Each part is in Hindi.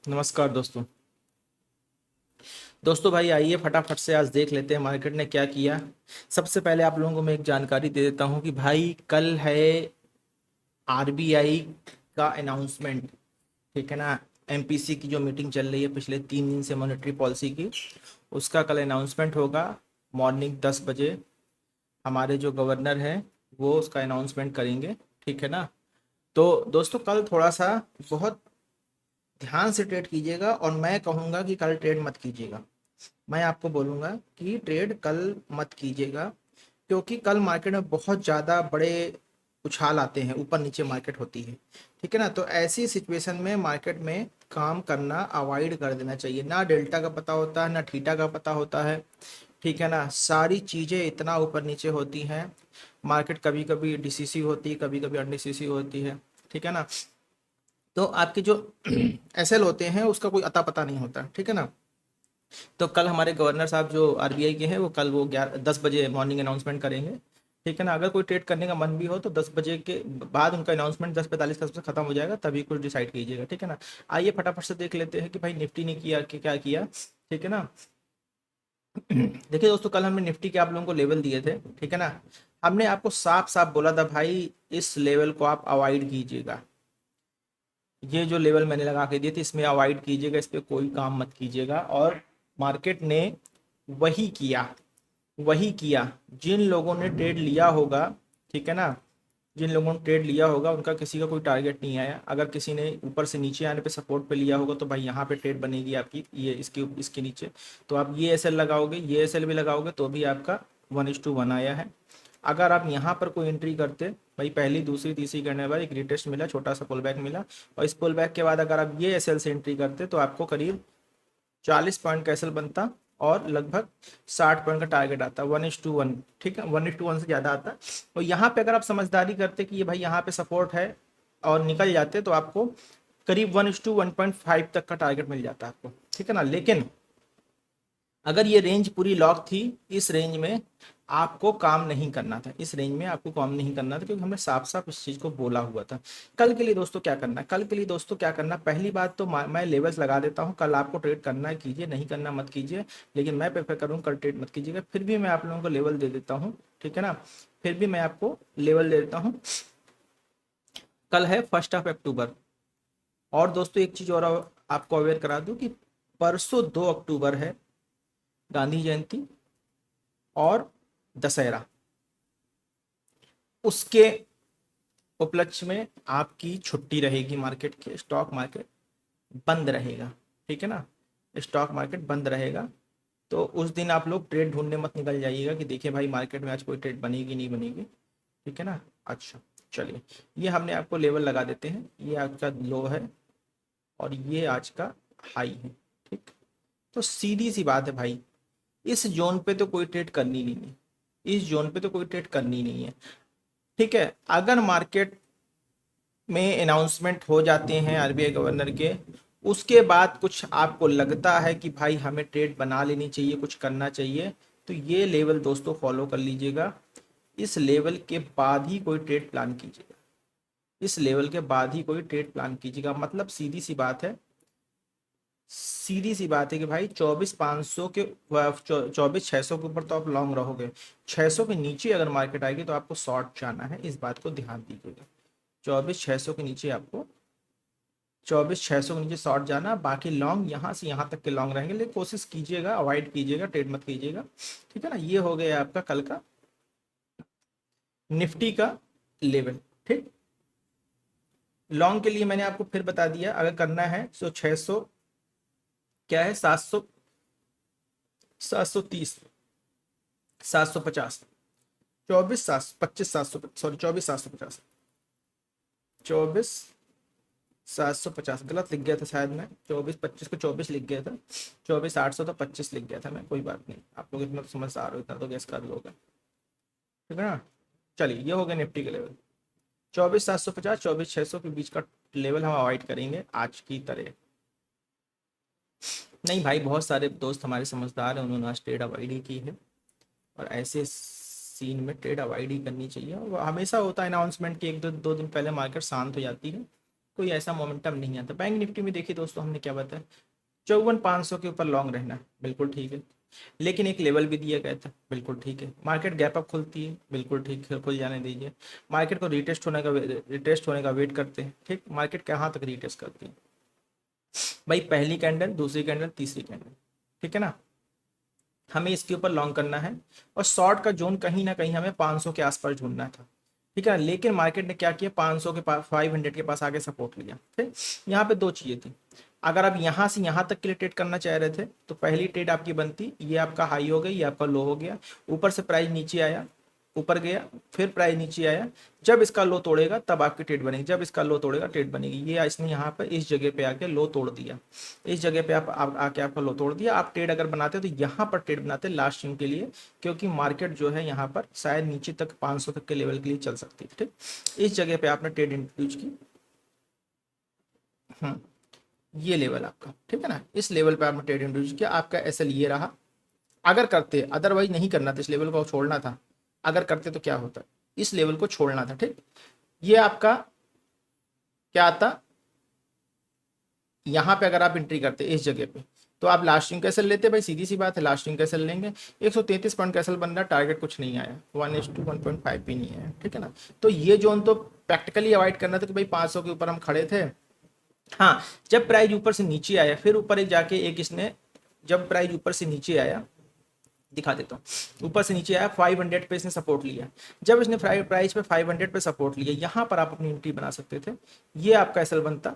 नमस्कार दोस्तों। भाई आइए फटाफट से आज देख लेते हैं मार्केट ने क्या किया। सबसे पहले आप लोगों को मैं एक जानकारी दे देता हूं कि भाई कल है आरबीआई का अनाउंसमेंट। ठीक है ना। एमपीसी की जो मीटिंग चल रही है पिछले 3 दिन से मॉनेटरी पॉलिसी की, उसका कल अनाउंसमेंट होगा मॉर्निंग 10 बजे। हमारे जो गवर्नर हैं वो उसका अनाउंसमेंट करेंगे। ठीक है ना। तो दोस्तों कल थोड़ा सा बहुत ध्यान से ट्रेड कीजिएगा और मैं कहूँगा कि कल ट्रेड मत कीजिएगा। मैं आपको बोलूँगा कि ट्रेड कल मत कीजिएगा, क्योंकि कल मार्केट में बहुत ज़्यादा बड़े उछाल आते हैं, ऊपर नीचे मार्केट होती है। ठीक है ना। तो ऐसी सिचुएशन में मार्केट में काम करना अवॉइड कर देना चाहिए। ना डेल्टा का पता होता है ना थीटा का पता होता है। ठीक है ना। सारी चीज़ें इतना ऊपर नीचे होती हैं। मार्केट कभी कभी डीसीसी होती है, कभी कभी अनडीसीसी होती है। ठीक है ना। तो आपके जो एसएल होते हैं उसका कोई अता पता नहीं होता। ठीक है ना। तो कल हमारे गवर्नर साहब जो आरबीआई के हैं वो कल वो 10 बजे मॉर्निंग अनाउंसमेंट करेंगे। ठीक है ना। अगर कोई ट्रेड करने का मन भी हो तो 10 बजे के बाद उनका अनाउंसमेंट 10:45 के आसपास खत्म हो जाएगा, तभी कुछ डिसाइड कीजिएगा। ठीक है ना। आइए फटाफट से देख लेते हैं कि भाई निफ्टी ने किया कि क्या किया। ठीक है ना। देखिए दोस्तों, कल हमने निफ्टी के आप लोगों को लेवल दिए थे। ठीक है ना। हमने आपको साफ साफ बोला था भाई इस लेवल को आप अवॉइड कीजिएगा। ये जो लेवल मैंने लगा के दिए थे इसमें अवॉइड कीजिएगा, इस पे कोई काम मत कीजिएगा। और मार्केट ने वही किया, वही किया। जिन लोगों ने ट्रेड लिया होगा, ठीक है ना, जिन लोगों ने ट्रेड लिया होगा उनका किसी का कोई टारगेट नहीं आया। अगर किसी ने ऊपर से नीचे आने पे सपोर्ट पे लिया होगा तो भाई यहाँ पे ट्रेड बनेगी आपकी, ये इसके इसके नीचे। तो आप ये एसएल लगाओगे, ये एसएल भी लगाओगे तो भी आपका 1:1 आया है। अगर आप यहाँ पर कोई एंट्री करते, भाई पहली दूसरी तीसरी करने के बाद एक रिटेस्ट मिला, छोटा सा पुल बैक मिला, और इस पुल बैक के बाद अगर आप ये एसएल से एंट्री करते तो आपको करीब 40 पॉइंट का एसएल बनता और लगभग 60 पॉइंट का टारगेट आता, 1:1। ठीक है, 1:1 से ज़्यादा आता। और यहाँ पे अगर आप समझदारी करते कि ये भाई यहाँ पे सपोर्ट है और निकल जाते तो आपको करीब 1:1.5 तक का टारगेट मिल जाता आपको। ठीक है ना। लेकिन अगर ये रेंज पूरी लॉक थी, इस रेंज में आपको काम नहीं करना था, इस रेंज में आपको काम नहीं करना था, क्योंकि हमने साफ साफ इस चीज़ को बोला हुआ था। कल के लिए दोस्तों क्या करना है, कल के लिए दोस्तों क्या करना, पहली बात तो मैं लेवल्स लगा देता हूँ। कल आपको ट्रेड करना है कीजिए, नहीं करना मत कीजिए, लेकिन मैं प्रेफर करूँ कल ट्रेड मत कीजिएगा। फिर भी मैं आप लोगों को लेवल दे देता हूँ। ठीक है ना। फिर भी मैं आपको लेवल दे देता हूँ। कल है 1 अक्टूबर। और दोस्तों एक चीज़ और आपको अवेयर करा दूँ कि परसों 2 अक्टूबर है गांधी जयंती और दशहरा। उसके उपलक्ष्य में आपकी छुट्टी रहेगी, मार्केट के स्टॉक मार्केट बंद रहेगा। ठीक है ना। स्टॉक मार्केट बंद रहेगा। तो उस दिन आप लोग ट्रेड ढूंढने मत निकल जाइएगा कि देखिए भाई मार्केट में आज कोई ट्रेड बनेगी नहीं बनेगी। ठीक है ना। अच्छा, चलिए, ये हमने आपको लेवल लगा देते हैं। ये आपका लो है और ये आज का हाई है। ठीक। तो सीधी सी बात है भाई, इस जोन पे तो कोई ट्रेड करनी नहीं है, इस जोन पे तो कोई ट्रेड करनी नहीं है। ठीक है। अगर मार्केट में अनाउंसमेंट हो जाते हैं आरबीआई गवर्नर के, उसके बाद कुछ आपको लगता है कि भाई हमें ट्रेड बना लेनी चाहिए, कुछ करना चाहिए, तो ये लेवल दोस्तों फॉलो कर लीजिएगा। इस लेवल के बाद ही कोई ट्रेड प्लान कीजिएगा, इस लेवल के बाद ही कोई ट्रेड प्लान कीजिएगा। मतलब सीधी सी बात है, सीधी सी बात है कि भाई 24,500 के 24,600 के ऊपर तो आप लॉन्ग रहोगे। 600 के नीचे अगर मार्केट आएगी तो आपको शॉर्ट जाना है, इस बात को ध्यान दीजिएगा। 24,600 के नीचे आपको 24,600 के नीचे शॉर्ट जाना, बाकी लॉन्ग यहाँ से यहाँ तक के लॉन्ग रहेंगे, लेकिन कोशिश कीजिएगा अवॉइड कीजिएगा, ट्रेड मत कीजिएगा। ठीक है ना। ये हो गया आपका कल का निफ्टी का लेवल। ठीक। लॉन्ग के लिए मैंने आपको फिर बता दिया, अगर करना है तो 600 क्या है, 700, 730, 750, 24,750, सॉरी 24,750, 24,750 गलत लिख गया था शायद मैं, 24,25 को 24 लिख गया था, 24,800 तो 25 लिख गया था मैं, कोई बात नहीं, आप लोग इतना तो समझ आ रहे हो, इतना तो गैस कर लोगे। ठीक है ना। चलिए, ये हो गया निफ्टी के लेवल। 24,750 24,600 के बीच का लेवल हम अवॉइड करेंगे आज की तरह। नहीं भाई, बहुत सारे दोस्त हमारे समझदार हैं, उन्होंने आज ट्रेड अवॉइड ही की है। और ऐसे सीन में ट्रेड अवॉइड ही करनी चाहिए। और हमेशा होता है अनाउंसमेंट के 1 2 दिन पहले मार्केट शांत हो जाती है, कोई ऐसा मोमेंटम नहीं आता। बैंक निफ्टी में देखिए दोस्तों, हमने क्या बताया, 54,500 के ऊपर लॉन्ग रहना है, बिल्कुल ठीक है। लेकिन एक लेवल भी दिया गया था, बिल्कुल ठीक है। मार्केट गैप अप खुलती है, बिल्कुल ठीक है, खुल जाने दीजिए। मार्केट को रिटेस्ट होने का वेट करते हैं, ठीक। मार्केट कहाँ तक रिटेस्ट करती है भाई, पहली कैंडल, दूसरी कैंडल, तीसरी कैंडल, ठीक है ना। हमें इसके ऊपर लॉन्ग करना है और शॉर्ट का जोन कहीं ना कहीं हमें 500 के आसपास ढूंढना था, ठीक है। लेकिन मार्केट ने क्या किया, 500 के पास, 500 के पास आके सपोर्ट लिया, ठीक। यहाँ पे दो चीजें थी। अगर आप यहाँ से यहाँ तक के लिए ट्रेड करना चाह रहे थे तो पहली ट्रेड आपकी बनती, ये आपका हाई हो गई, ये आपका लो हो गया, ऊपर से प्राइस नीचे आया, ऊपर गया, फिर प्राइस नीचे आया, जब इसका लो तोड़ेगा तब आपकी ट्रेड बनेगी, जब इसका लो तोड़ेगा ट्रेड बनेगी। ये इसने यहाँ पर इस जगह पे आके लो तोड़ दिया, इस जगह पे आप आके आपका लो तोड़ दिया। आप ट्रेड अगर बनाते तो यहाँ पर ट्रेड बनाते लास्ट स्विंग के लिए, क्योंकि मार्केट जो है यहाँ पर शायद नीचे तक 500 तक के लेवल के लिए चल सकती है, ठीक। इस जगह पे आपने ट्रेड इंट्रोड्यूस की, ये लेवल आपका, ठीक है ना, इस लेवल पे आपने ट्रेड इंट्रोड्यूस किया, आपका एसएल ये रहा। अगर करते, अदरवाइज नहीं करना था, इस लेवल को छोड़ना था। अगर करते तो क्या होता, इस लेवल को छोड़ना था, ठीक। ये आपका क्या आता, यहाँ पे अगर आप एंट्री करते इस जगह पे तो आप लास्टिंग कैसल लेते भाई, सीधी सी बात है, लास्टिंग कैसल लेंगे। 133 पॉइंट कैसल बन रहा, टारगेट कुछ नहीं आया, 1:1.5 भी नहीं आया, ठीक है ना। तो ये जोन तो प्रैक्टिकली अवॉइड करना था कि भाई 500 के ऊपर हम खड़े थे। हाँ, जब प्राइस ऊपर से नीचे आया, फिर ऊपर एक जाके एक इसने, जब प्राइस ऊपर से नीचे आया, दिखा देता हूँ, ऊपर से नीचे आया 500 पे इसने सपोर्ट लिया। जब इसने प्राइस पे 500 पे सपोर्ट लिया, यहाँ पर आप अपनी एंट्री बना सकते थे। ये आपका एसएल बनता,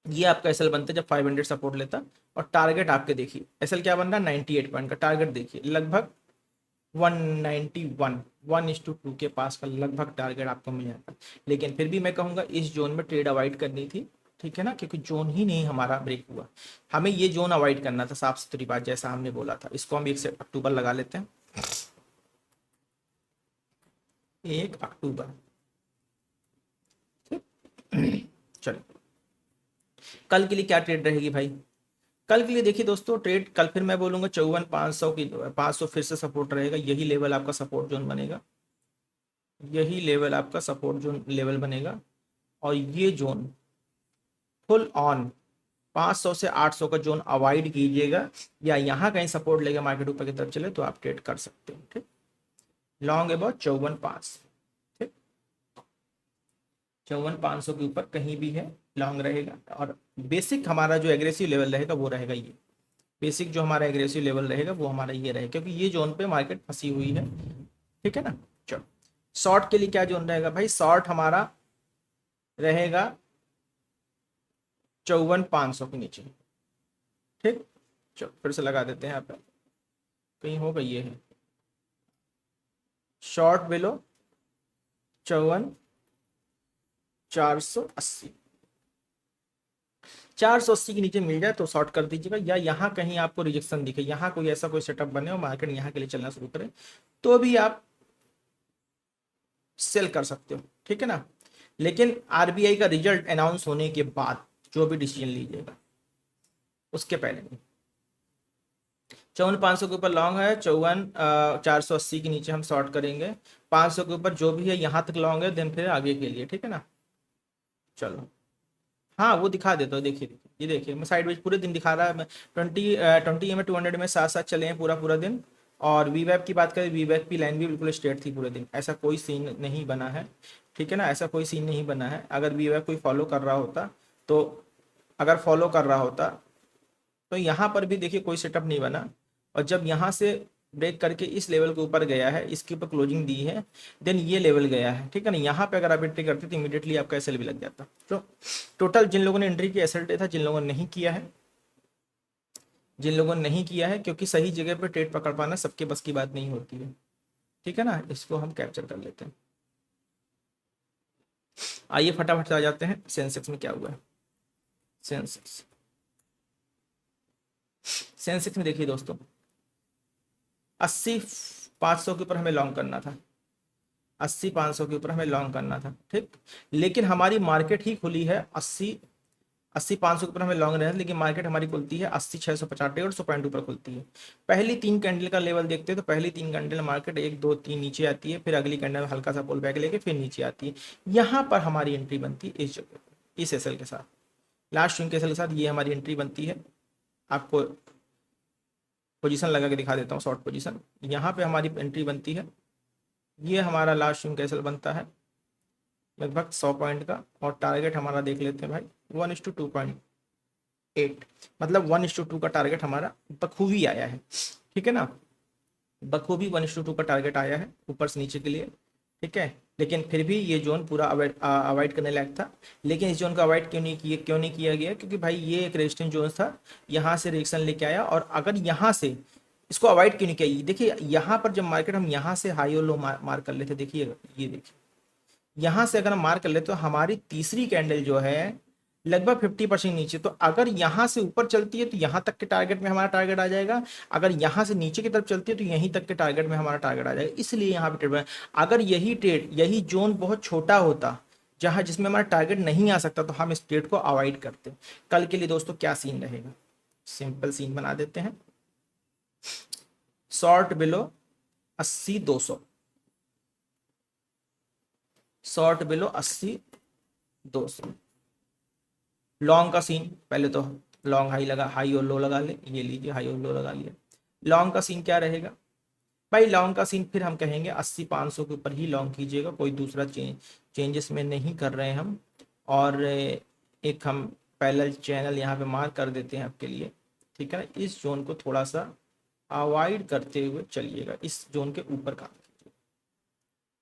ये आपका एसएल बनता जब 500 सपोर्ट लेता। और टारगेट आपके देखिए, एसएल क्या बन रहा है, 98 पॉइंट का टारगेट देखिए, लगभग 191, 1:2 के पास का लगभग टारगेट आपको मिल जाता। लेकिन फिर भी मैं कहूँगा इस जोन में ट्रेड अवॉइड करनी थी, ठीक है ना, क्योंकि जोन ही नहीं हमारा ब्रेक हुआ। हमें ये जोन अवॉइड करना था, साफ सुथरी बात, जैसा हमने बोला था। इसको हम 1 अक्टूबर लगा लेते हैं, 1 अक्टूबर, चलो। कल के लिए क्या ट्रेड रहेगी भाई, कल के लिए देखिए दोस्तों, ट्रेड कल फिर मैं बोलूंगा 54,500 की, 500 फिर से सपोर्ट रहेगा, यही लेवल आपका सपोर्ट जोन बनेगा, यही लेवल आपका सपोर्ट जोन लेवल बनेगा। और ये जोन फुल ऑन 500 से 800 का जोन अवॉइड कीजिएगा, या यहाँ कहीं सपोर्ट लेगा मार्केट ऊपर की तरफ चले तो आप ट्रेड कर सकते हैं, ठीक। लॉन्ग अबाउट 54,500, ठीक, 54,500 के ऊपर कहीं भी है लॉन्ग रहेगा। और बेसिक हमारा जो एग्रेसिव लेवल रहेगा वो रहेगा ये, बेसिक जो हमारा एग्रेसिव लेवल रहेगा वो हमारा ये रहेगा, क्योंकि ये जोन पे मार्केट फंसी हुई है, ठीक है ना। चलो, शॉर्ट के लिए क्या जोन रहेगा भाई, शॉर्ट हमारा रहेगा 54,500 के नीचे, ठीक। चलो फिर से लगा देते हैं, यहाँ पे कहीं होगा, ये है शॉर्ट बिलो 54,480, 480 के नीचे मिल जाए तो शॉर्ट कर दीजिएगा, या यहाँ कहीं आपको रिजेक्शन दिखे, यहाँ कोई ऐसा कोई सेटअप बने और मार्केट यहाँ के लिए चलना शुरू करे तो भी आप सेल कर सकते हो, ठीक है ना। लेकिन आरबीआई का रिजल्ट अनाउंस होने के बाद जो भी डिसीजन लीजिएगा, उसके पहले नहीं। 54,500 के ऊपर लॉन्ग है, 54,480 के नीचे हम शॉर्ट करेंगे, 500 के ऊपर जो भी है यहाँ तक लॉन्ग है, देन फिर आगे के लिए, ठीक है ना। चलो, हाँ वो दिखा देता हूँ, देखिए देखिए, ये देखिए मैं साइड पूरे दिन दिखा रहा है, मैं 20 में 200 में साथ साथ चले हैं पूरा पूरा दिन। और वी वेब की बात करें, वी वेब की लाइन भी बिल्कुल स्ट्रेट थी पूरे दिन, ऐसा कोई सीन नहीं बना है, ठीक है ना, ऐसा कोई सीन नहीं बना है। अगर वी वेब कोई फॉलो कर रहा होता तो, अगर फॉलो कर रहा होता तो यहाँ पर भी देखिए कोई सेटअप नहीं बना। और जब यहाँ से ब्रेक करके इस लेवल के ऊपर गया है, इसके ऊपर क्लोजिंग दी है, देन ये लेवल गया है, ठीक है ना। यहाँ पे अगर आप एंट्री करते तो इमीडिएटली आपका एसएल भी लग जाता। तो टोटल जिन लोगों ने एंट्री की एसएल डे था, जिन लोगों ने नहीं किया है, जिन लोगों ने नहीं किया है, क्योंकि सही जगह पे ट्रेड पकड़ पाना सबके बस की बात नहीं होती है, ठीक है ना। इसको हम कैप्चर कर लेते हैं। आइए फटाफट से आ जाते हैं सेंसेक्स में क्या हुआ है। सेंसेक्स, सेंसेक्स में देखिए दोस्तों, 80,500 के ऊपर हमें लॉन्ग करना था, 80,500 के ऊपर हमें लॉन्ग करना था, ठीक। लेकिन हमारी मार्केट ही खुली है 80, 80-500 के ऊपर हमें लॉन्ग रहना है, लेकिन मार्केट हमारी खुलती है 80-650 और 100 पॉइंट ऊपर खुलती है। पहली 3 कैंडल का लेवल देखते हैं तो पहली 3 कैंडल मार्केट 1 2 3 नीचे आती है, फिर अगली कैंडल हल्का सा पुल बैक लेके फिर नीचे आती है। यहाँ पर हमारी एंट्री बनती है इस जगह, इस एसएल के साथ, लास्ट स्विंग के एसएल के साथ ये हमारी एंट्री बनती है। आपको पोजीशन लगा के दिखा देता हूँ, शॉर्ट पोजीशन। यहाँ पे हमारी एंट्री बनती है, ये हमारा लास्ट स्विंग कैसल बनता है लगभग 100 पॉइंट का, और टारगेट हमारा देख लेते हैं भाई 1:2.8, मतलब 1:2 का टारगेट हमारा बखूबी आया है, ठीक है ना, बखूबी 1:2 का टारगेट आया है ऊपर से नीचे के लिए, ठीक है। लेकिन फिर भी ये जोन पूरा अवॉइड करने लायक था, लेकिन इस जोन को अवॉइड क्यों नहीं किया गया, क्योंकि भाई ये एक रेजिस्टेंस जोन था, यहाँ से रिएक्शन लेके आया, और अगर यहाँ से इसको अवॉइड क्यों नहीं किया, देखिए यहाँ पर जब मार्केट हम यहाँ से हाई और लो मार कर लेते, देखिए ये देखिए यहाँ से अगर हम मार कर ले तो हमारी तीसरी कैंडल जो है लगभग 50% नीचे, तो अगर यहाँ से ऊपर चलती है तो यहाँ तक के टारगेट में हमारा टारगेट आ जाएगा, अगर यहाँ से नीचे की तरफ चलती है तो यहीं तक के टारगेट में हमारा टारगेट आ जाएगा। इसलिए यहाँ पे ट्रेड, अगर यही जोन बहुत छोटा होता जहाँ जिसमें हमारा टारगेट नहीं आ सकता तो हम इस ट्रेड को अवॉइड करते। कल के लिए दोस्तों क्या सीन रहेगा, सिंपल सीन बना देते हैं, short below 80-200, short below 80-200। Long का सीन, पहले तो लॉन्ग हाई लगा, हाई और लो लगा ले, ये लीजिए हाई और लो लगा लिया। लॉन्ग का सीन क्या रहेगा भाई, लॉन्ग का सीन फिर हम कहेंगे 80-500 के ऊपर ही लॉन्ग कीजिएगा, कोई दूसरा चेंजेस में नहीं कर रहे हैं हम। और एक हम पैरेलल चैनल यहाँ पे मार्क कर देते हैं आपके लिए, ठीक है ना। इस जोन को थोड़ा सा अवॉइड करते हुए चलिएगा, इस जोन के ऊपर काम कीजिएगा,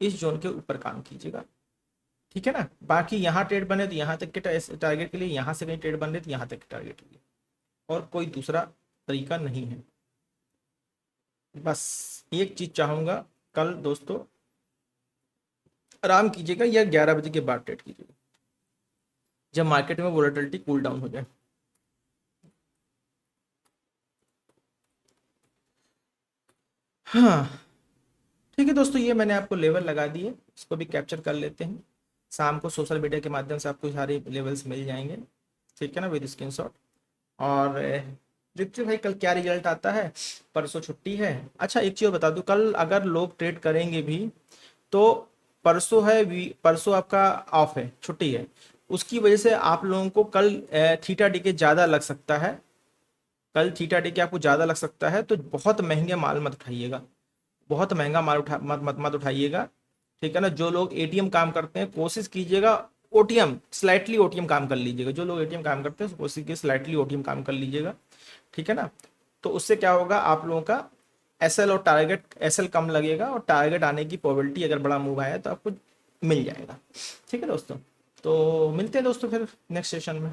इस जोन के ऊपर काम कीजिएगा, ठीक है ना। बाकी यहाँ ट्रेड बने तो यहाँ तक के टारगेट के लिए, यहाँ से कहीं ट्रेड बन रहे तो यहाँ तक के टारगेट के लिए, और कोई दूसरा तरीका नहीं है। बस एक चीज चाहूंगा, कल दोस्तों आराम कीजिएगा या 11 बजे के बाद ट्रेड कीजिएगा, जब मार्केट में वोलेटिलिटी कूल डाउन हो जाए। हाँ ठीक है दोस्तों, ये मैंने आपको लेवल लगा दिए, इसको भी कैप्चर कर लेते हैं। शाम को सोशल मीडिया के माध्यम से आपको सारे लेवल्स मिल जाएंगे, ठीक है ना, विद स्क्रीनशॉट। और देखते भाई कल क्या रिजल्ट आता है, परसों छुट्टी है। अच्छा एक चीज़ बता दूं, कल अगर लोग ट्रेड करेंगे भी तो परसों है, परसों आपका ऑफ है, छुट्टी है, उसकी वजह से आप लोगों को कल थीटा डी के ज़्यादा लग सकता है, कल थीटा डी के आपको ज़्यादा लग सकता है, तो बहुत महंगे माल मत उठाइएगा, बहुत महंगा माल मत उठाइएगा, ठीक है ना। जो लोग एटीएम काम करते हैं कोशिश कीजिएगा ओटीएम, स्लाइटली ओटीएम काम कर लीजिएगा, जो लोग एटीएम काम करते हैं कोशिश कीजिए स्लाइटली ओटीएम काम कर लीजिएगा, ठीक है ना। तो उससे क्या होगा, आप लोगों का एसएल और टारगेट, एसएल कम लगेगा और टारगेट आने की प्रोबेबिलिटी अगर बड़ा मूव आया तो आपको मिल जाएगा, ठीक है दोस्तों। तो मिलते हैं दोस्तों फिर नेक्स्ट सेशन में।